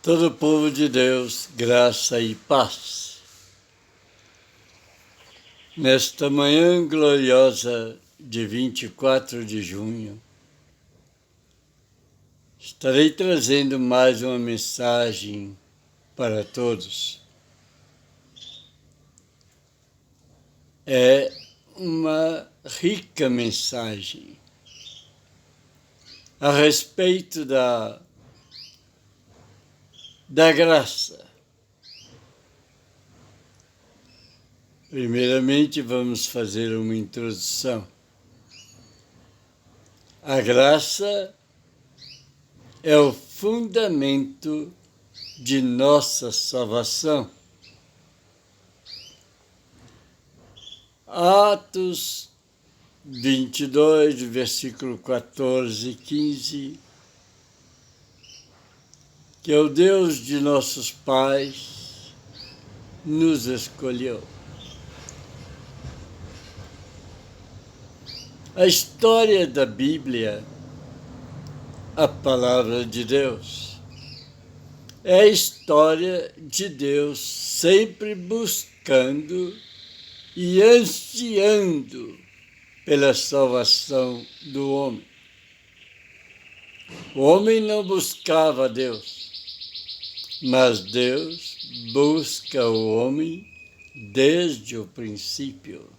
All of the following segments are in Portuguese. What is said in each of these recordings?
Todo o povo de Deus, graça e paz. Nesta manhã gloriosa de 24 de junho, estarei trazendo mais uma mensagem para todos. É uma rica mensagem a respeito da graça. Primeiramente, vamos fazer uma introdução. A graça é o fundamento de nossa salvação. Atos 22, versículo 14 e 15, que é o Deus de nossos pais nos escolheu. A história da Bíblia, a palavra de Deus, é a história de Deus sempre buscando e ansiando pela salvação do homem. O homem não buscava Deus, mas Deus busca o homem desde o princípio.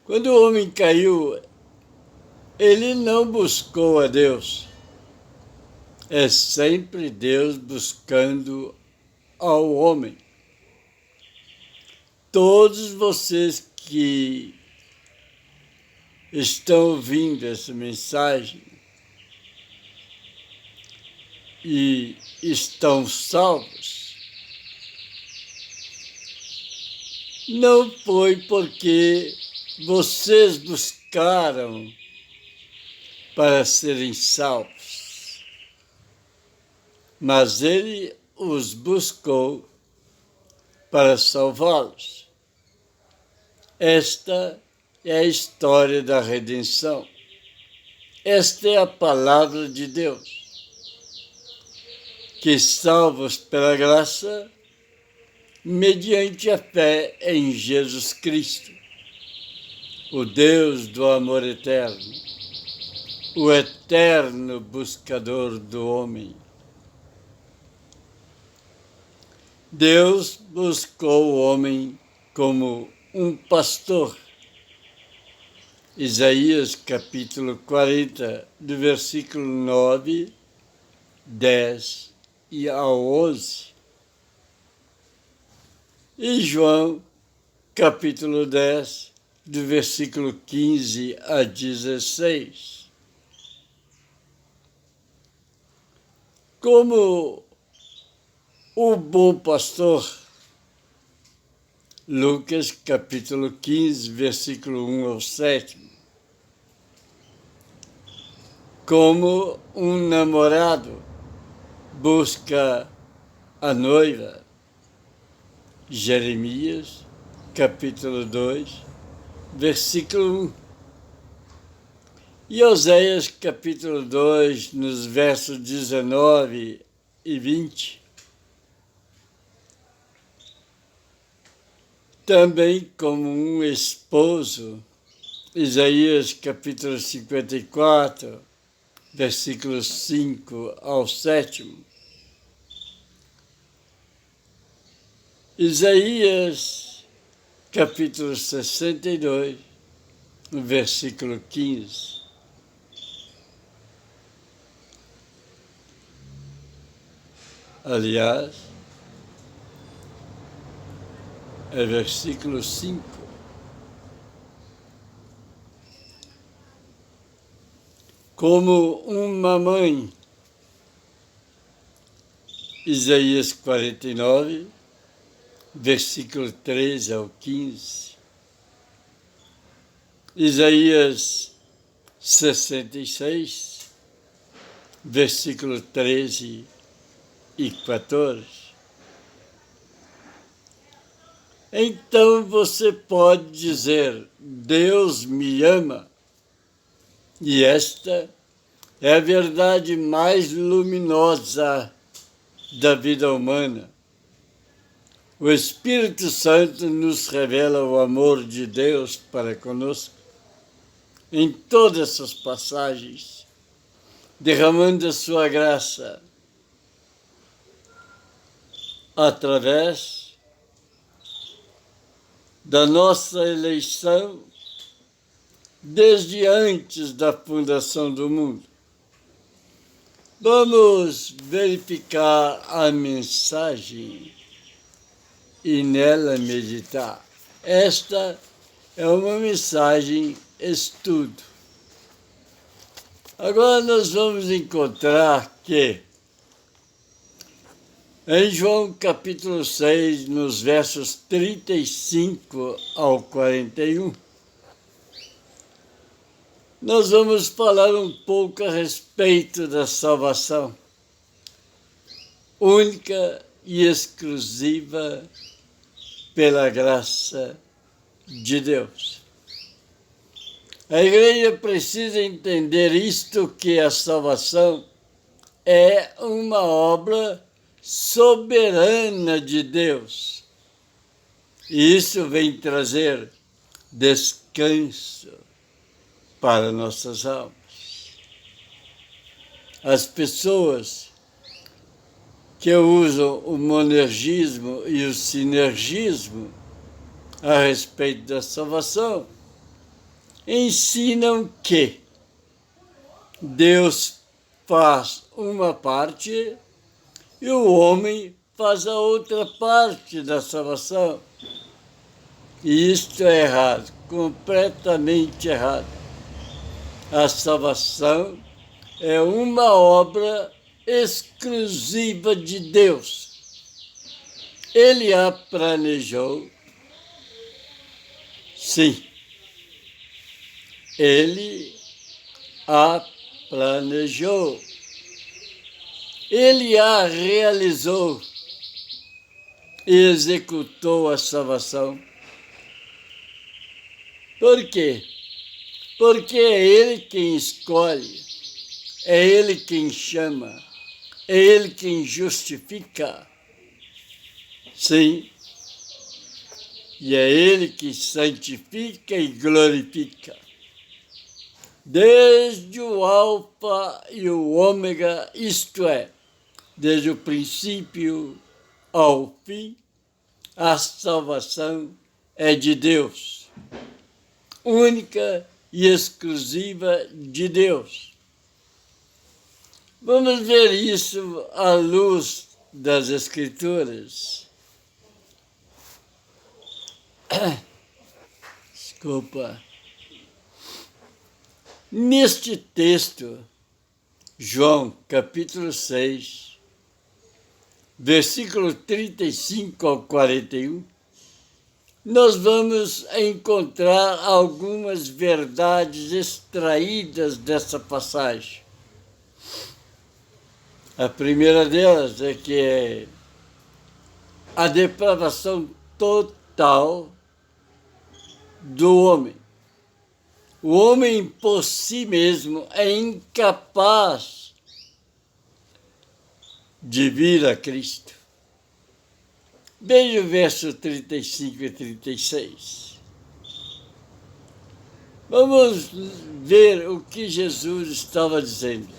Quando o homem caiu, ele não buscou a Deus. É sempre Deus buscando ao homem. Todos vocês que estão ouvindo essa mensagem e estão salvos, não foi porque vocês buscaram para serem salvos, mas Ele os buscou para salvá-los. Esta é a história da redenção. Esta é a palavra de Deus, que salvos pela graça, mediante a fé em Jesus Cristo, o Deus do amor eterno, o eterno buscador do homem. Deus buscou o homem como um pastor. Isaías capítulo 40, do versículo 9, 10 e ao 11. E João capítulo 10, do versículo 15 a 16. Como o bom pastor, Lucas capítulo 15, versículo 1 ao 7. Como um namorado busca a noiva, Jeremias capítulo 2, versículo 1. E Oséias capítulo 2, nos versos 19 e 20. Também como um esposo, Isaías capítulo 54, versículos 5 ao 7. Isaías capítulo 62, versículo 15. Aliás, é versículo 5. Como uma mãe, Isaías 49, versículo 13 ao 15. Isaías 66, versículo 13 e 14. Então você pode dizer: Deus me ama, e esta é a verdade mais luminosa da vida humana. O Espírito Santo nos revela o amor de Deus para conosco em todas essas passagens, derramando a sua graça através da nossa eleição desde antes da fundação do mundo. Vamos verificar a mensagem e nela meditar. Esta é uma mensagem estudo. Agora nós vamos encontrar que em João capítulo 6, nos versos 35 ao 41, nós vamos falar um pouco a respeito da salvação única e exclusiva pela graça de Deus. A igreja precisa entender isto, que a salvação é uma obra soberana de Deus. E isso vem trazer descanso para nossas almas. As pessoas que usam o monergismo e o sinergismo a respeito da salvação ensinam que Deus faz uma parte e o homem faz a outra parte da salvação. E isto é errado, completamente errado. A salvação é uma obra exclusiva de Deus. Ele a planejou, sim. Ele a planejou. Ele a realizou e executou a salvação. Por quê? Porque é Ele quem escolhe, é Ele quem chama, é Ele quem justifica. Sim, e é Ele que santifica e glorifica. Desde o Alfa e o Ômega, isto é, desde o princípio ao fim, a salvação é de Deus, única e exclusiva de Deus. Vamos ver isso à luz das Escrituras. Desculpa. Neste texto, João, capítulo 6, versículo 35 ao 41, nós vamos encontrar algumas verdades extraídas dessa passagem. A primeira delas é que a depravação total do homem. O homem por si mesmo é incapaz de vir a Cristo. Veja o verso 35 e 36. Vamos ver o que Jesus estava dizendo.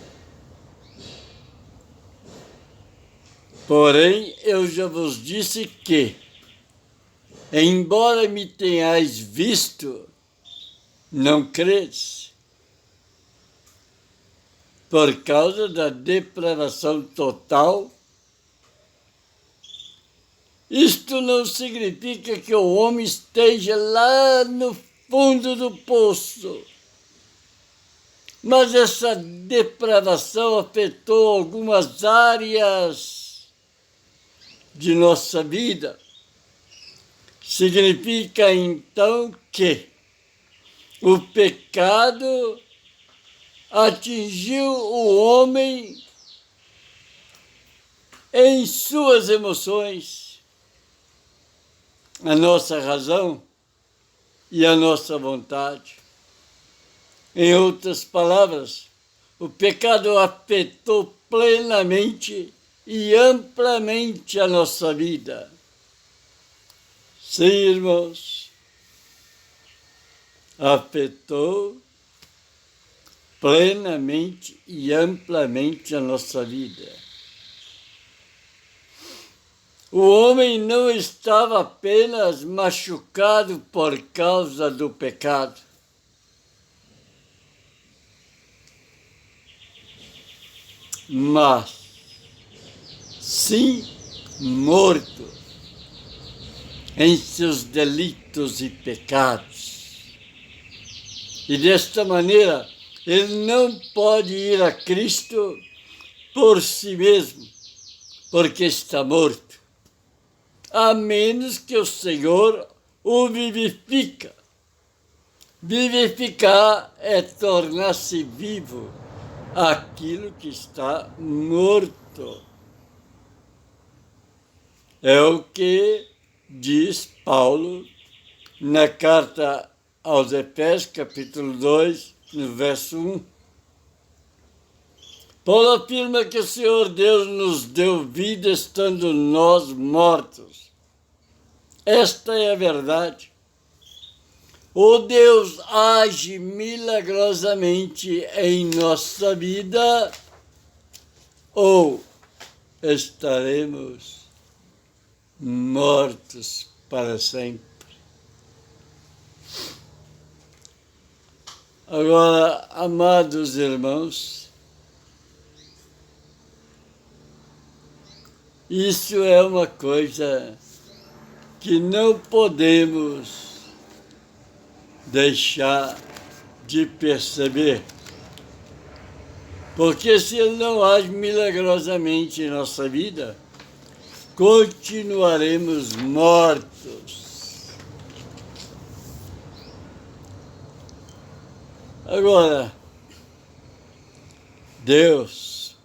Porém, eu já vos disse que, embora me tenhais visto, não credes, por causa da depravação total. Isto não significa que o homem esteja lá no fundo do poço, mas essa depravação afetou algumas áreas de nossa vida. Significa então que o pecado atingiu o homem em suas emoções, a nossa razão e a nossa vontade. Em outras palavras, o pecado afetou plenamente e amplamente a nossa vida. Sim, irmãos, afetou plenamente e amplamente a nossa vida. O homem não estava apenas machucado por causa do pecado, mas sim morto em seus delitos e pecados. E desta maneira, ele não pode ir a Cristo por si mesmo, porque está morto, a menos que o Senhor o vivifica. Vivificar é tornar-se vivo aquilo que está morto. É o que diz Paulo na carta aos Efésios, capítulo 2, no verso 1. Paulo afirma que o Senhor Deus nos deu vida estando nós mortos. Esta é a verdade. O Deus age milagrosamente em nossa vida ou estaremos mortos para sempre. Agora, amados irmãos, isso é uma coisa que não podemos deixar de perceber, porque se Ele não age milagrosamente em nossa vida, continuaremos mortos. Agora, Deus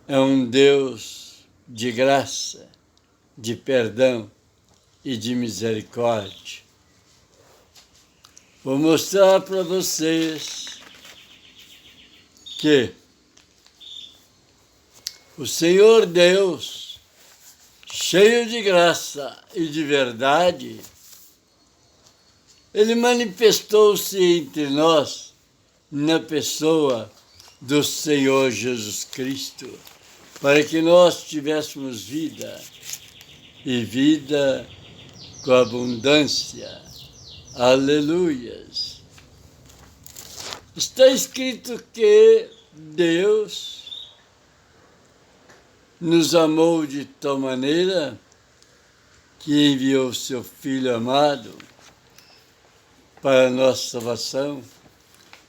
é um Deus de graça, de perdão e de misericórdia. Vou mostrar para vocês que o Senhor Deus, cheio de graça e de verdade, Ele manifestou-se entre nós na pessoa do Senhor Jesus Cristo, para que nós tivéssemos vida e vida com abundância. Aleluias! Está escrito que Deus nos amou de tal maneira que enviou seu Filho amado para a nossa salvação,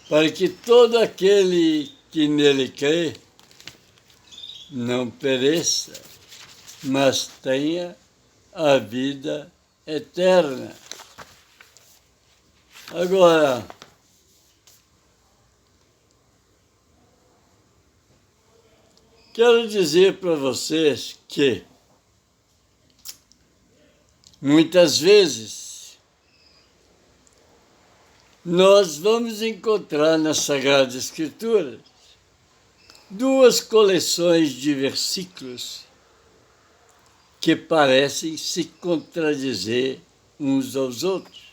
para que todo aquele que nele crê não pereça, mas tenha a vida eterna. Agora, quero dizer para vocês que muitas vezes nós vamos encontrar nas Sagradas Escrituras duas coleções de versículos que parecem se contradizer uns aos outros.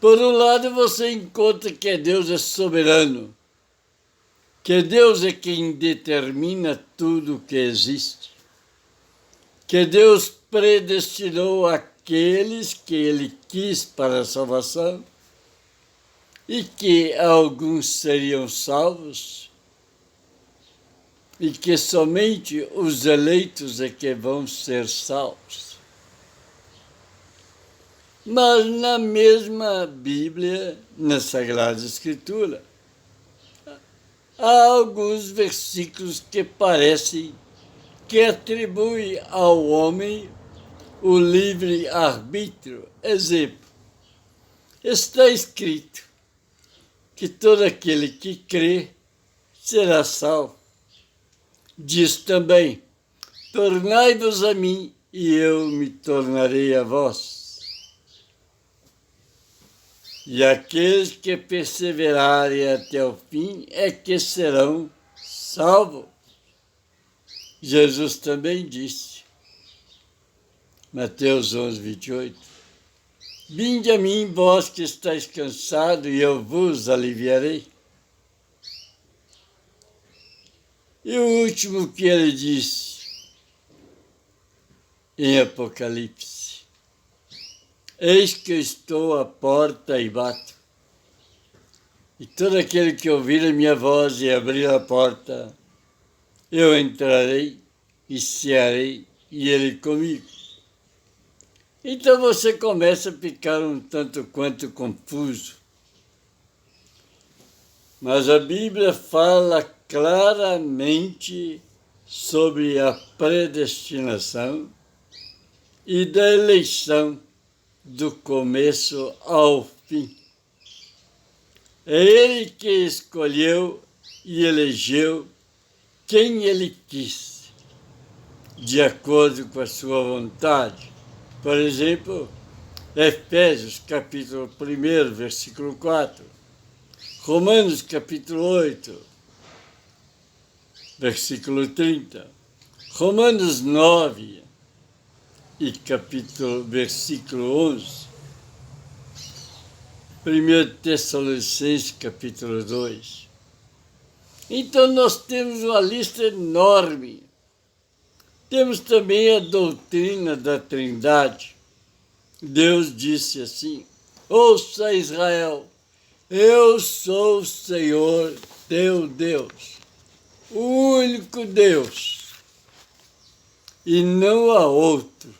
Por um lado, você encontra que Deus é soberano, que Deus é quem determina tudo o que existe, que Deus predestinou aqueles que Ele quis para a salvação e que alguns seriam salvos e que somente os eleitos é que vão ser salvos. Mas na mesma Bíblia, na Sagrada Escritura, há alguns versículos que parecem que atribuem ao homem o livre-arbítrio. Exemplo, está escrito que todo aquele que crê será salvo. Diz também, tornai-vos a mim e eu me tornarei a vós. E aqueles que perseverarem até o fim é que serão salvos. Jesus também disse, Mateus 11, 28, vinde a mim, vós que estáis cansados, e eu vos aliviarei. E o último que ele disse, em Apocalipse, eis que eu estou à porta e bato. E todo aquele que ouvir a minha voz e abrir a porta, eu entrarei e cearei, e ele comigo. Então você começa a ficar um tanto quanto confuso. Mas a Bíblia fala claramente sobre a predestinação e da eleição do começo ao fim. É Ele que escolheu e elegeu quem Ele quis, de acordo com a sua vontade. Por exemplo, Efésios capítulo 1, versículo 4, Romanos capítulo 8, versículo 30, Romanos 9 e versículo 11, 1 Tessalonicenses capítulo 2. Então nós temos uma lista enorme. Temos também a doutrina da Trindade. Deus disse assim, ouça Israel, eu sou o Senhor teu Deus, o único Deus, e não há outro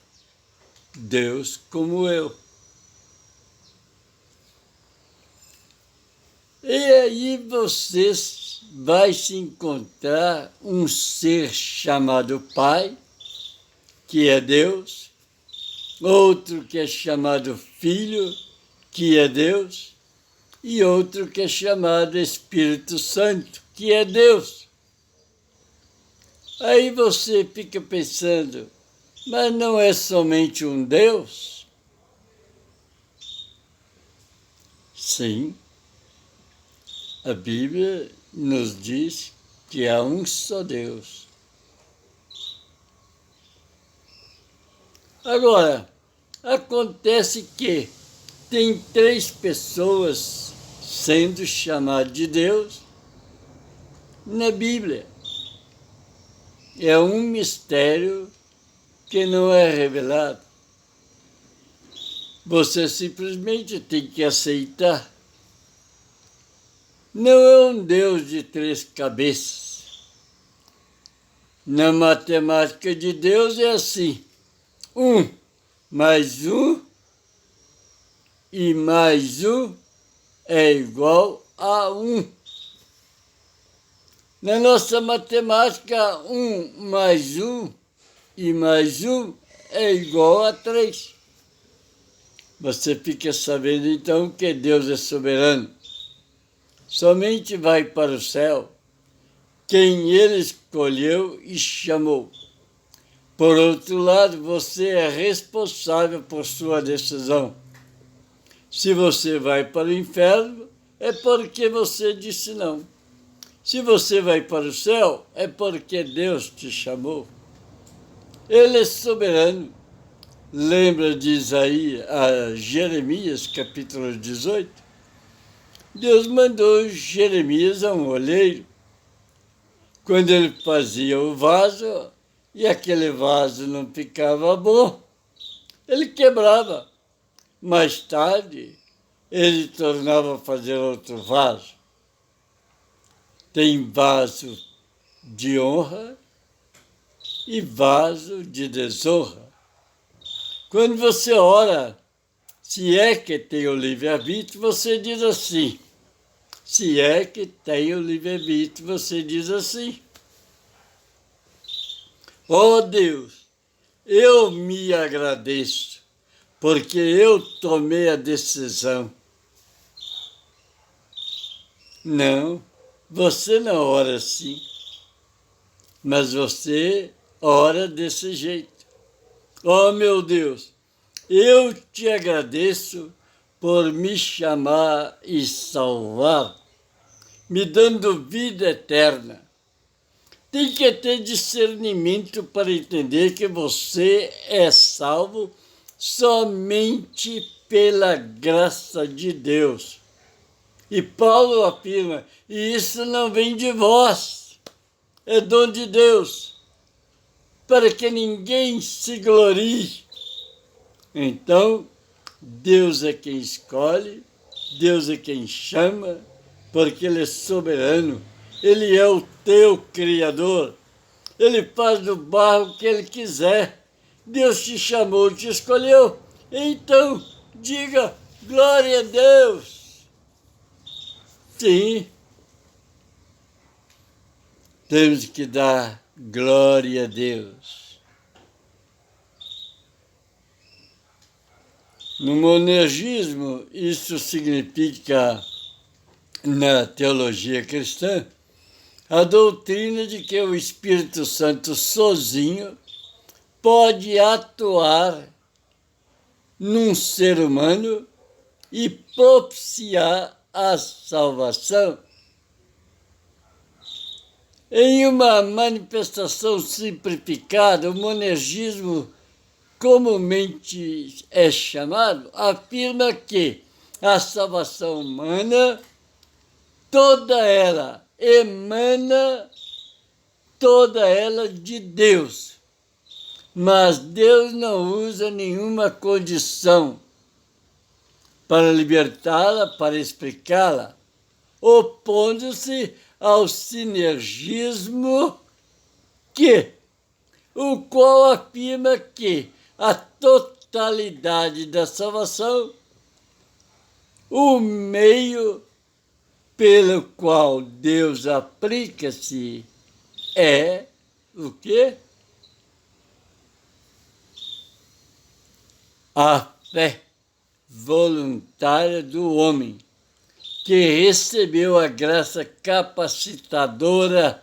Deus como eu. E aí você vai se encontrar um ser chamado Pai, que é Deus, outro que é chamado Filho, que é Deus, e outro que é chamado Espírito Santo, que é Deus. Aí você fica pensando, mas não é somente um Deus? Sim, a Bíblia nos diz que há um só Deus. Agora, acontece que tem 3 pessoas sendo chamadas de Deus na Bíblia. É um mistério que não é revelado. Você simplesmente tem que aceitar. Não é um Deus de 3 cabeças. Na matemática de Deus é assim, 1 mais 1 e mais 1 é igual a 1. Na nossa matemática, 1 mais 1 e mais 1 é igual a 3. Você fica sabendo então que Deus é soberano. Somente vai para o céu quem Ele escolheu e chamou. Por outro lado, você é responsável por sua decisão. Se você vai para o inferno, é porque você disse não. Se você vai para o céu, é porque Deus te chamou. Ele é soberano. Lembra de Jeremias, capítulo 18? Deus mandou Jeremias a um oleiro. Quando ele fazia o vaso, e aquele vaso não ficava bom, ele quebrava. Mais tarde, ele tornava a fazer outro vaso. Tem vaso de honra e vaso de desonra. Quando você ora, se é que tem o livre-arbítrio, você diz assim. Se é que tem o livre-arbítrio, você diz assim. Ó Deus, eu me agradeço, porque eu tomei a decisão. Não, você não ora assim, mas você ora desse jeito. Ó meu Deus, eu te agradeço por me chamar e salvar, me dando vida eterna. Tem que ter discernimento para entender que você é salvo somente pela graça de Deus. E Paulo afirma, e isso não vem de vós, é dom de Deus, para que ninguém se glorie. Então, Deus é quem escolhe, Deus é quem chama, porque Ele é soberano, Ele é o teu Criador, Ele faz do barro o que Ele quiser. Deus te chamou, te escolheu, então diga glória a Deus. Sim, temos que dar glória a Deus. No monergismo, isso significa, na teologia cristã, a doutrina de que o Espírito Santo sozinho pode atuar num ser humano e propiciar a salvação. Em uma manifestação simplificada, o monergismo, comumente é chamado, afirma que a salvação humana, toda ela emana, toda ela de Deus. Mas Deus não usa nenhuma condição para libertá-la, para explicá-la, opondo-se ao sinergismo o qual afirma que a totalidade da salvação, o meio pelo qual Deus aplica-se é o quê? A fé voluntária do homem, que recebeu a graça capacitadora.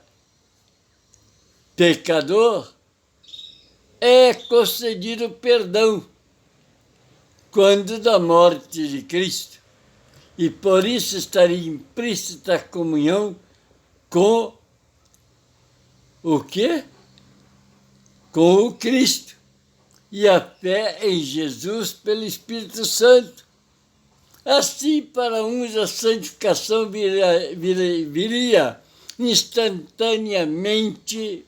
Pecador, é concedido perdão quando da morte de Cristo, e por isso estaria em implícita comunhão com o quê? Com o Cristo. E a fé em Jesus pelo Espírito Santo. Assim, para uns a santificação viria instantaneamente,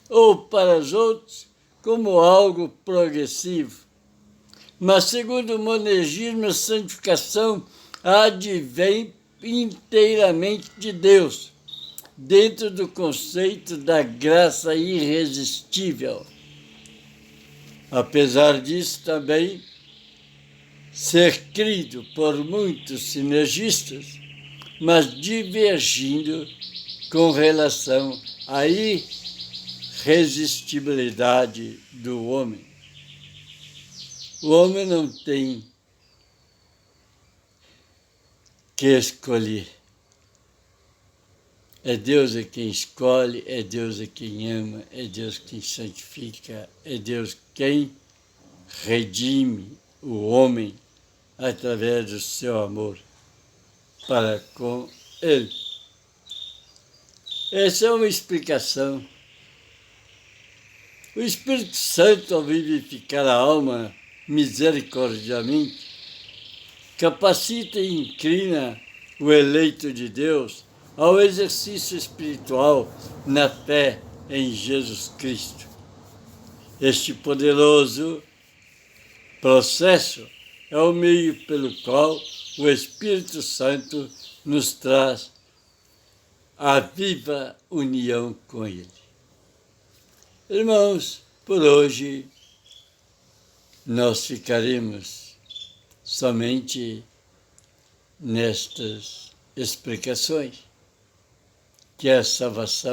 ou para os outros como algo progressivo. Mas, segundo o monergismo, a santificação advém inteiramente de Deus, dentro do conceito da graça irresistível. Apesar disso, também ser crido por muitos sinergistas, mas divergindo com relação à irresistibilidade do homem. O homem não tem que escolher. É Deus quem escolhe, é Deus quem ama, é Deus quem santifica, é Deus quem redime o homem através do seu amor para com ele. Essa é uma explicação. O Espírito Santo, ao vivificar a alma misericordiamente, capacita e inclina o eleito de Deus ao exercício espiritual na fé em Jesus Cristo. Este poderoso processo é o meio pelo qual o Espírito Santo nos traz a viva união com Ele. Irmãos, por hoje nós ficaremos somente nestas explicações, que a salvação